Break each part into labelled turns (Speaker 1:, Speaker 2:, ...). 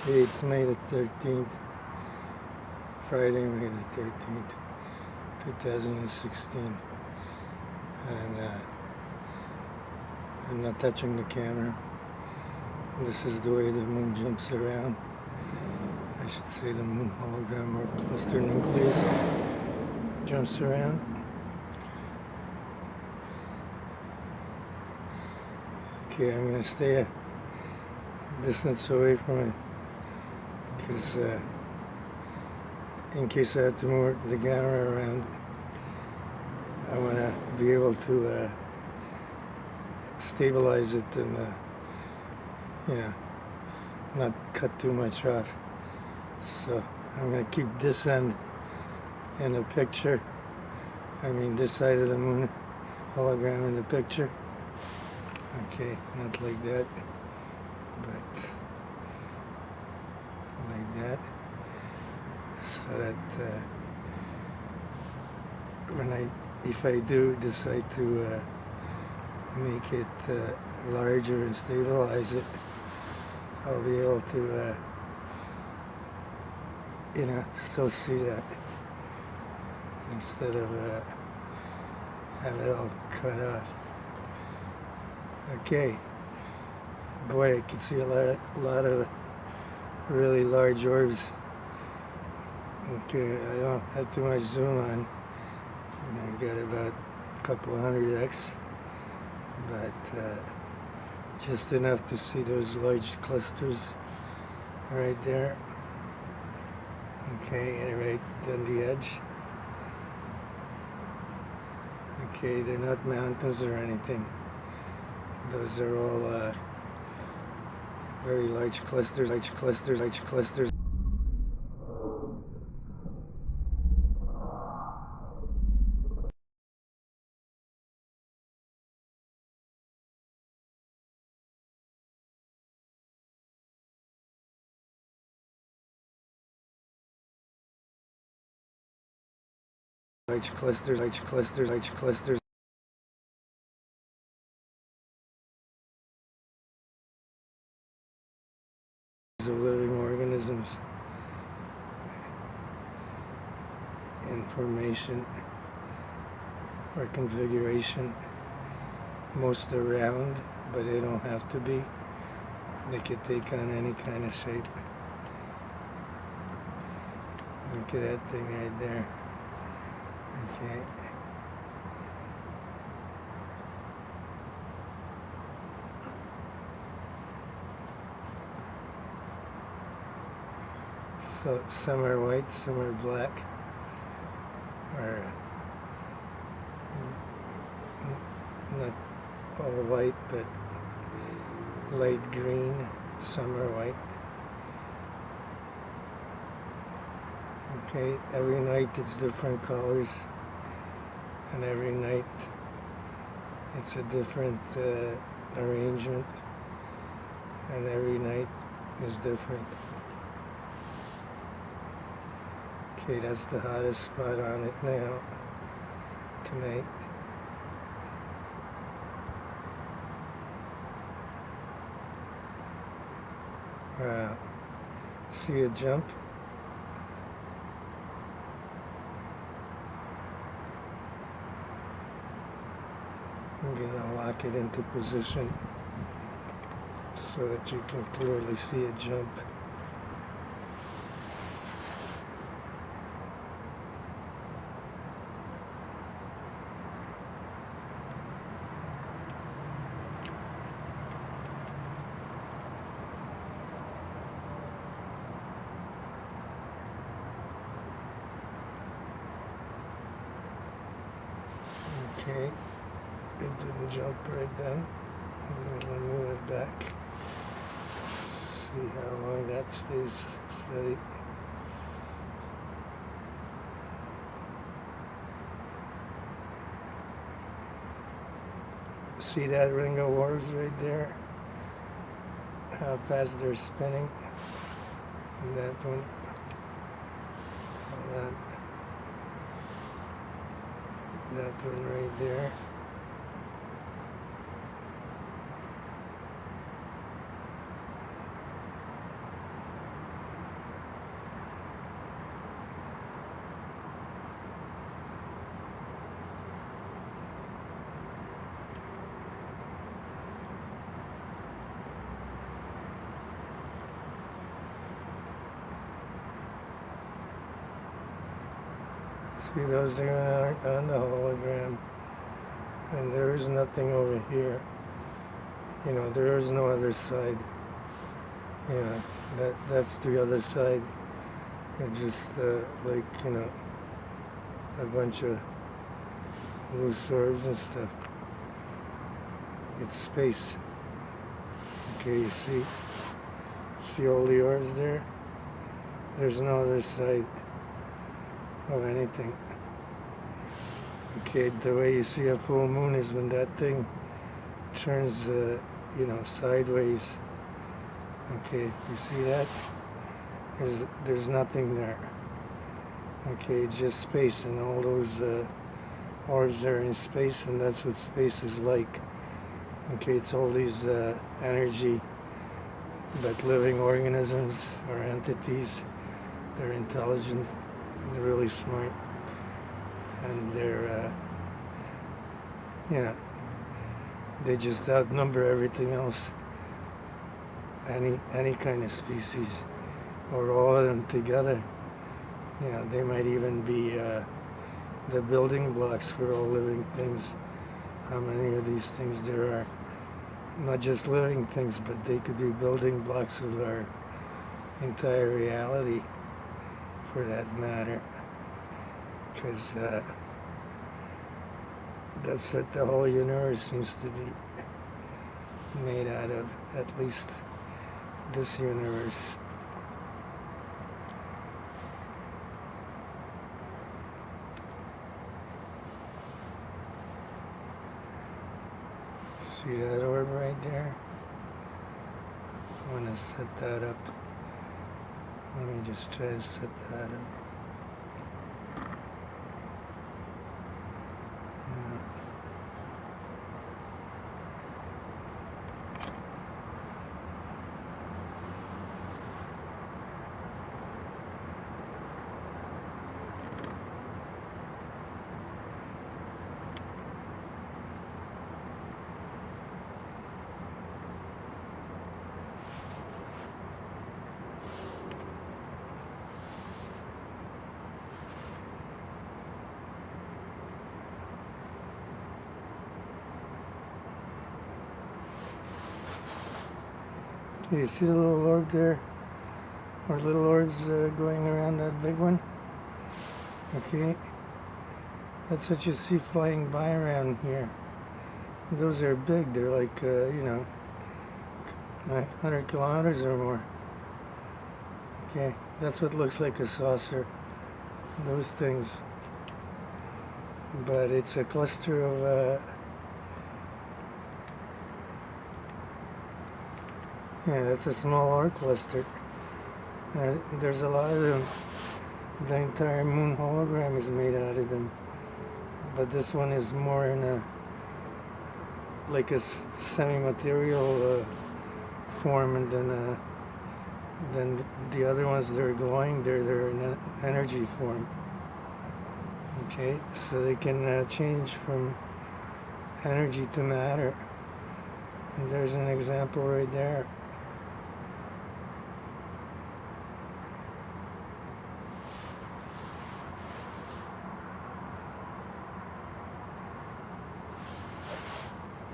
Speaker 1: Okay, it's May the 13th, Friday, May the 13th, 2016, and I'm not touching the camera. This is the way the moon jumps around. I should say the moon hologram or cluster nucleus jumps around. Okay, I'm going to stay a distance away from it because in case I have to move the camera around, I want to be able to stabilize it and not cut too much off. So I'm going to keep this end in the picture. I mean this side of the moon hologram in the picture. Okay, not like that, but like that, so that if I do decide to make it larger and stabilize it, I'll be able to still see that instead of have it all cut off. Okay, boy, I can see a lot of really large orbs. Okay, I don't have too much zoom on. I got about a couple 100x, but just enough to see those large clusters right there. Okay, right on the edge. Okay, they're not mountains or anything. Those are all very large clusters, large clusters. Large clusters. Of living organisms, information or configuration. Most are round, but they don't have to be. They could take on any kind of shape. Look at that thing right there. Okay. So some are white, some are black, or not all white, but light green. Some are white. Okay, every night it's different colors, and every night it's a different arrangement, and every night is different. Okay, that's the hottest spot on it now, tonight. Wow. See it jump? I'm going to lock it into position so that you can clearly see it jump. Okay, it didn't jump right then. I'm going to move it back. See how long that stays steady. See that ring of orbs right there? How fast they're spinning. And that one. That one right there. See, those are on the hologram, and there is nothing over here. You know, there is no other side. Yeah, that's the other side. It's just like, you know, a bunch of loose orbs and stuff. It's space. Okay, you see all the orbs there? There's no other side of anything. Okay, the way you see a full moon is when that thing turns, you know, sideways. Okay, you see that? There's nothing there. Okay, it's just space, and all those orbs are in space, and that's what space is like. Okay, it's all these energy, but living organisms or entities. They're intelligent, they're really smart, and they're, you know, they just outnumber everything else. Any kind of species, or all of them together. You know, they might even be the building blocks for all living things. How many of these things there are? Not just living things, but they could be building blocks of our entire reality, for that matter. Because that's what the whole universe seems to be made out of, at least this universe. See that orb right there? I want to set that up. Let me just try to set that up. You see the little orb there? Or little orbs going around that big one? Okay. That's what you see flying by around here. Those are big. They're like, you know, 100 kilometers or more. Okay. That's what looks like a saucer. Those things. But it's a cluster of yeah, that's a small orb cluster. There's a lot of them. The entire moon hologram is made out of them. But this one is more in a, like a semi-material form, and then the other ones that are glowing, they're in an energy form. Okay, so they can change from energy to matter. And there's an example right there.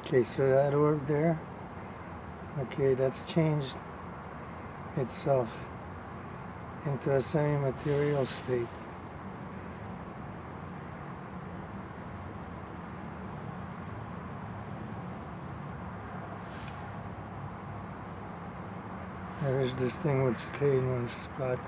Speaker 1: Okay, so that orb there, okay, that's changed itself into a semi-material state. There's this thing would stay in one spot.